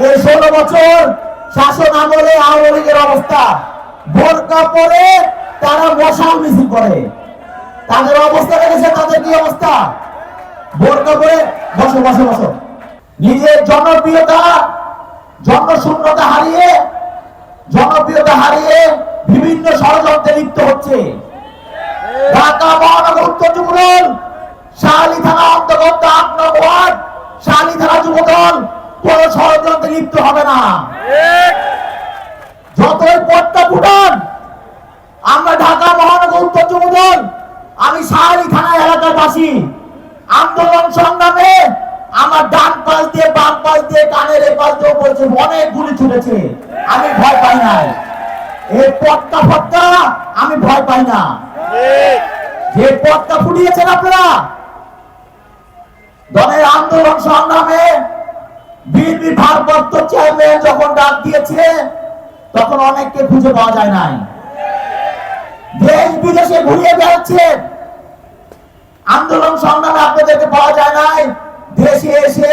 এই 16 বছর শাসন আমলে আওয়ামী লীগের অবস্থা, বোরকা পরে তারা মশাল মিছিল করে, তাদের অবস্থা দেখেছে, তাদের কি অবস্থা? বোরকা পরে বসো বসো বসো। নিজের জনপ্রিয়তা জনশূন্যতা হারিয়ে বিভিন্ন ষড়যন্ত্রে লিপ্ত হচ্ছে। ঢাকা মহানগর উত্তর যুবদল শাহালি থানা অন্তর্গত 8 নং ওয়ার্ড শাহালি থানা যুবদল কোন ষড়যন্ত্রে লিপ্ত হবে না। যতই পট্টা ফুটান, আমরা ঢাকা মহানগর উত্তর যুবদল, আমি শাহালি থানা এলাকার বাসী, আন্দোলন সংগ্রামে আমার ডান পাশ দিয়ে বাম পাশ দিয়ে কানের এপাশ দিয়ে বলছে অনেক গুলি ছুটেছে, আমি ভয় পাই না। এই পট্টা ফট্টা আমি ভয় পাই না। যে পট্টা ফুটিয়েছেন আপনারা দলের আন্দোলন সংগ্রামে, বিএনপি ভারপ্রাপ্ত চেয়ারম্যান যখন ডাক দিয়েছে তখন অনেককে খুঁজে পাওয়া যায় নাই, দেশ বিদেশে ঘুরিয়ে বেড়াচ্ছে, আন্দোলন সংগ্রামে আপনাদেরকে পাওয়া যায় নাই। দেশে এসে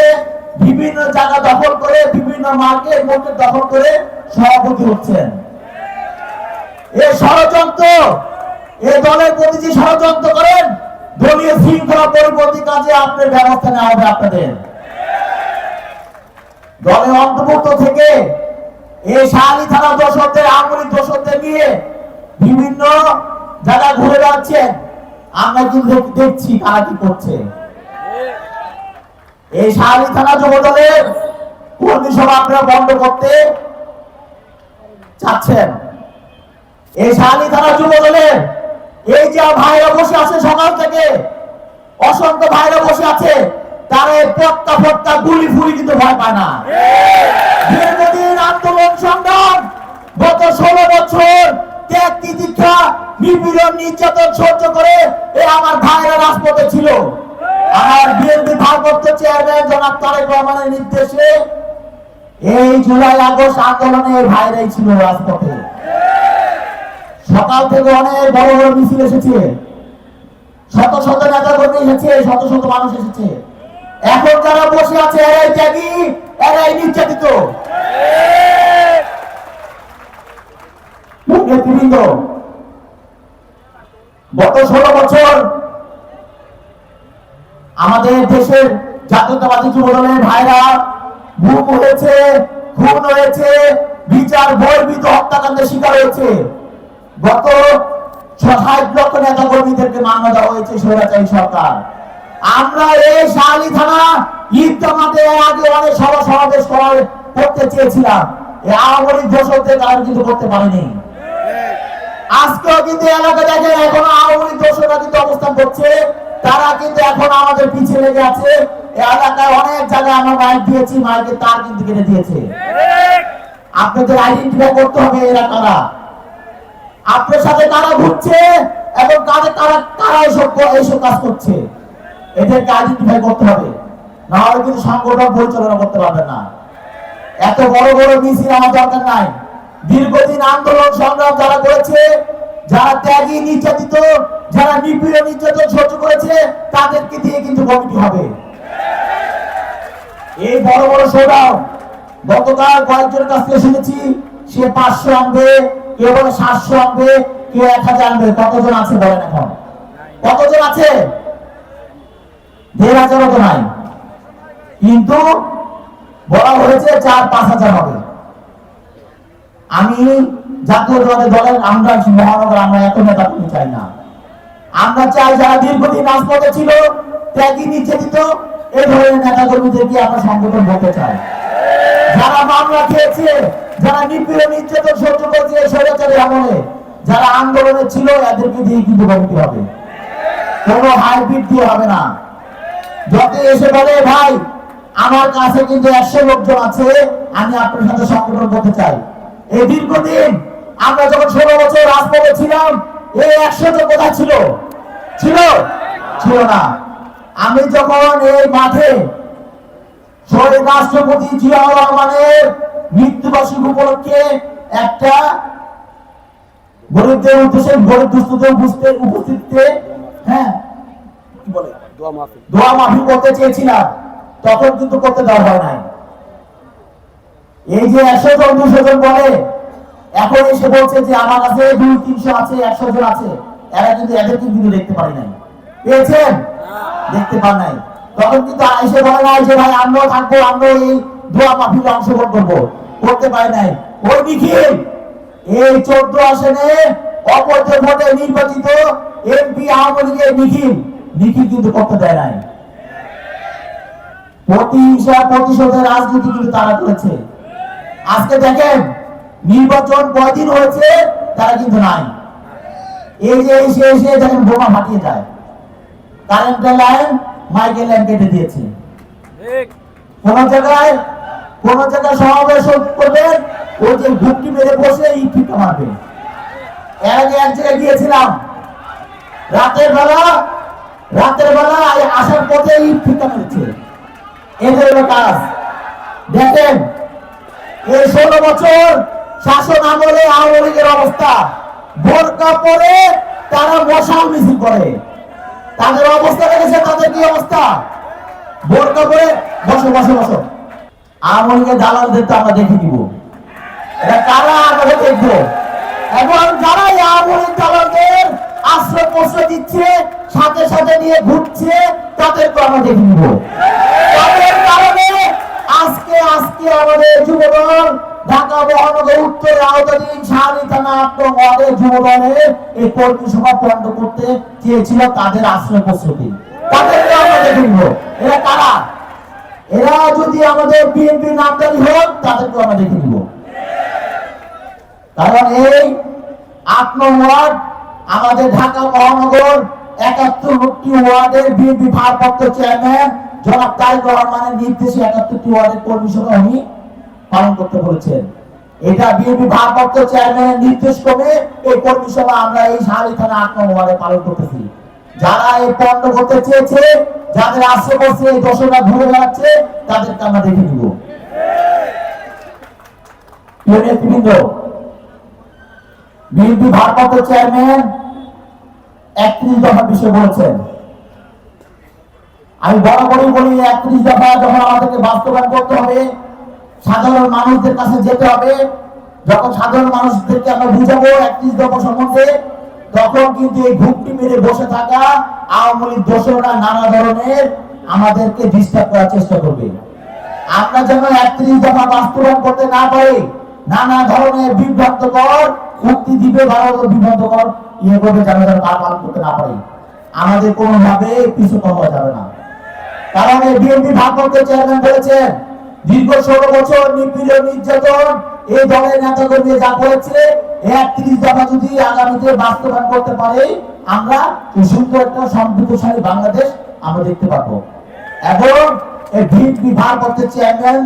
বিভিন্ন জায়গা দখল করে, বিভিন্ন মার্কেট দখল করে সভাপতি হচ্ছেন। এই ষড়যন্ত্র, এই দলের প্রতি যে ষড়যন্ত্র করেন, দলীয় শৃঙ্খলা পরিপন্থী কাজে আপনার ব্যবস্থা নেওয়া হবে। আপনাদের দলের অন্তর্ভুক্ত থেকে এই শাহালি থানা দোষরদের, আওয়ামী দোষরদের নিয়ে বিভিন্ন জায়গা ঘুরে বেড়াচ্ছেন, আমরা কিন্তু দেখছি কারা কি করছে। এই শাহালি থানা যুবদলের কর্মী সভা আপনারা বন্ধ করতে চাচ্ছেন। এই শাহালি থানা যুবদলের এই যে ভাইরা বসে আছে সকাল থেকে, অসংখ্য ভাইরা বসে আছে, তারা পট্টা ফট্টা গুলি ফুলি কিন্তু ভয় পায় না। দীর্ঘদিন আন্দোলন সংগ্রাম, গত 16 বছর ত্যাগ তিতিক্ষা নিপীড়ন নির্যাতন সহ্য করে আমার ভাইরা রাজপথে ছিল। আমার বিএনপি ভারপ্রাপ্ত চেয়ারম্যান জনাব তারেক রহমানের নির্দেশে এই জুলাই আগস্ট আন্দোলনে ভাইরাই ছিল রাজপথে। সকাল থেকে অনেক বড় বড় মিছিল এসেছে, শত শত নেতা কর্মী এসেছে, শত শত মানুষ এসেছে। এখন যারা বসে আছে এরাই ত্যাগী, এরাই নির্যাতিত। নেতৃবৃন্দ, গত 16 বছর আমাদের দেশের জাতীয়তাবাদী যুবদলের ভাইরা গুম হয়েছে, খুন হয়েছে, বিচার বহির্ভূত হত্যাকাণ্ডের শিকার হয়েছে। গত 60 লক্ষ নেতা কর্মীদেরকে মামলা দেওয়া হয়েছে স্বৈরাচারী সরকার। আমরা এই শাহালি থানা ঈদগাহ মাঠে আগে অনেক সভা সমাবেশ করতে চেয়েছিলাম, এই আওয়ামী লীগ দোষরদের কারণে কিন্তু করতে পারেনি। আজকেও কিন্তু এলাকা দেখেন, এখন আওয়ামী লীগ দোষররা কিন্তু অবস্থান করছে, তারা কিন্তু এখন আমাদের পিছিয়ে লেগে আছে। এই এলাকায় অনেক জায়গায় আমরা মাইক দিয়েছি, মাইকের তার কিন্তু কেটে দিয়েছে। আপনাদের আইডেন্টিফাই করতে হবে এরা কারা, আপনার সাথে কারা ঘুরছে এবং কারা এইসব কাজ করছে, এদেরকে আইডেন্টিফাই করতে হবে, না হলে কিন্তু সংগঠন পরিচালনা করতে পারবেন না। এত বড় বড় মিছিল আমার দরকার নাই। দীর্ঘদিন আন্দোলন সংগ্রাম যারা করেছে, যারা ত্যাগী, নির্যাতিত, যারা নিপীড়ন নির্যাতন সহ্য করেছে, তাদেরকে দিয়ে কিন্তু কমিটি হবে। এই বড় বড় শোডাউন গতকাল কয়েকজনের কাছ থেকে শুনেছি, সে 500 আনবে, কেউ বলে 700 আনবে, কেউ 1000 আনবে। কতজন আছে বলেন? এখন কতজন আছে? 1500 তো নাই, কিন্তু বলা হয়েছে 4-5 হাজার হবে। আমি জাতীয়তাবাদী দলের আমরা মহানগর, আমরা এত নেতা তুমি চাই না। আমরা চাই যারা দীর্ঘদিন রাজপথে ছিল, ত্যাগী, নির্যাতিত, এই ধরনের নেতা কর্মীদেরকে আমরা সংগঠন বলতে চাই। যারা মামলা খেয়েছে, যারা নিপীড়ন নির্যাতন সহ্য করেছে স্বৈরাচারী আমলে, যারা আন্দোলনে ছিল, এদেরকে দিয়ে কিন্তু কমিটি হবে, কোনো হাইব্রিড দিয়ে হবে না। যত এসে বলে ভাই আমার কাছে কিন্তু 100 লোকজন আছে, আমি আপনার সাথে সংগঠন করতে চাই। এই দীর্ঘদিন আমরা যখন 16 বছর রাজপথে ছিলাম, এই 100 জন কোথায় ছিল? ছিল না। আমি যখন এই মাঠে শহীদ রাষ্ট্রপতি জিয়াউর রহমানের মৃত্যুবার্ষিকী উপলক্ষে একটা গরিবদের উদ্দেশ্যে, গরিব দুস্থদের উপস্থিতিতে কি বলে দোয়া মাহফিল করতে চেয়েছিলাম, তখন কিন্তু করতে দেওয়া হয় নাই। এই যে 100 জন 200 জন বলে, এখন এসে বলছে যে আমার কাছে 200-300 আছে, 100 জন আছে, এরা কিন্তু এদেরকে কিন্তু দেখতে পারি নাই। পেয়েছেন? দেখতে পান নাই। তখন কিন্তু এসে বলে নাই যে ভাই আমরাও থাকবো, আমরা এই দোয়া মাহফিলে অংশগ্রহণ করবো, করতে পারি নাই। ওই নিখিল এই 14 আসনে অবৈধ ভোটে নির্বাচিত এমপি আওয়ামী লীগের নিখিল কিন্তু করতে দেয় নাই। প্রতিহিংসা প্রতিশোধের রাজনীতি কিন্তু তারা করেছে। আজকে দেখেন নির্বাচন কয়দিন হয়েছে, তারা কিন্তু নাই। এই যে এসে দেখেন বোমা ফাটিয়ে যায়, কারেন্টের লাইন মাইকেল লাইন কেটে দিয়েছে। কোন জায়গায় সমাবেশ করবেন, ওই যে ঘুপটি মেরে বসে ইট ফিকা মারবে। এর আগে এক জায়গায় গিয়েছিলাম, রাতের বেলা আসার পথে ইট ফিকা মেরেছে। এদের হলো কাজ। দেখেন এই 16 বছর শাসন আমলে আওয়ামী লীগের অবস্থা, বোরকা পরে তারা মশাল মিছিল করে, তাদের অবস্থা দেখেছে, তাদের কি অবস্থা? বোরকা পরে বসো। আওয়ামী লীগের দালালদের তো আমরা দেখে দিব, এটা কারা আমরা দেখবো। এবং যারা আওয়ামী লীগ দালালদের আশ্রয় প্রশ্রয় দিচ্ছে, সাথে নিয়ে ঘুরছে, তাদেরকে আমরা দেখে নিব। তাদের কারণে আজকে আমাদের যুবদল ঢাকা মহানগর উত্তর আওতাধীন শাহী থানা 8 নং ওয়ার্ডের যুবদলের এই কর্মী সভা বন্ধ করতে চেয়েছিল, তাদের আশ্রয় প্রশ্রয়। তাদেরকে আমরা দেখে নিব। এরা কারা? এরা যদি আমাদের বিএনপি নামদারি হোক, তাদেরকে আমরা দেখে নিব। কারণ এই 8 নং ওয়ার্ড আমাদের ঢাকা মহানগর 71টি ওয়ার্ডের বিএনপি ভারপ্রাপ্ত চেয়ারম্যান জনাব তারেক রহমানের নির্দেশে 71টি ওয়ার্ডের কর্মী সভা উনি পালন করতে বলেছেন। এটা বিএনপি ভারপ্রাপ্ত চেয়ারম্যানের নির্দেশ ক্রমে এই কর্মী সভা আমরা এই শাহী থানা 8 নং ওয়ার্ডে পালন করতেছি। যারা এই পণ্য করতে চেয়েছে, যাদের আশেপাশে এই দর্শকরা ঘুরে বেড়াচ্ছে, তাদেরকে আমরা দেখে নিব। বিএনপি ভারপ্রাপ্ত চেয়ারম্যান 31 দফা বিষয় বলেছেন। আমি বরাবরই বলি 31 দফা যখন আমাদেরকে বাস্তবায়ন করতে হবে, সাধারণ মানুষদের কাছে যেতে হবে, যখন সাধারণ মানুষদেরকে আমরা বুঝাবো 31 দফা সম্বন্ধে, তখন কিন্তু এই ঘুপটি মেরে বসে থাকা আওয়ামী লীগ দোষরা নানা ধরনের আমাদেরকে ডিস্টার্ব করার চেষ্টা করবে। আমরা যেন 31 দফা বাস্তবায়ন করতে না পারি, নানা ধরনের বিভ্রান্তকর উক্তি দিবে, বিভ্রান্তকর করবে, যেন পালন করতে না পারি। আমাদের কোনোভাবে পিছু পাওয়া যাবে না। কারণ এই বিএনপি ভারপ্রাপ্ত চেয়ারম্যান বলেছেন, দীর্ঘ 16 বছর নিপীড়ন নির্যাতন এই দলের নেতাকর্মী যা করেছে, 31 দফা যদি আগামীতে বাস্তবায়ন করতে পারে, আমরা সুন্দর একটা সমৃদ্ধশালী বাংলাদেশ আমরা দেখতে পাবো। এবং এই বিএনপি ভারপ্রাপ্ত চেয়ারম্যান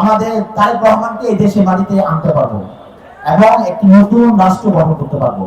আমাদের তারেক রহমানকে এই দেশে বাড়িতে আনতে পারবো এবং একটি নতুন রাষ্ট্র গঠন করতে পারবো।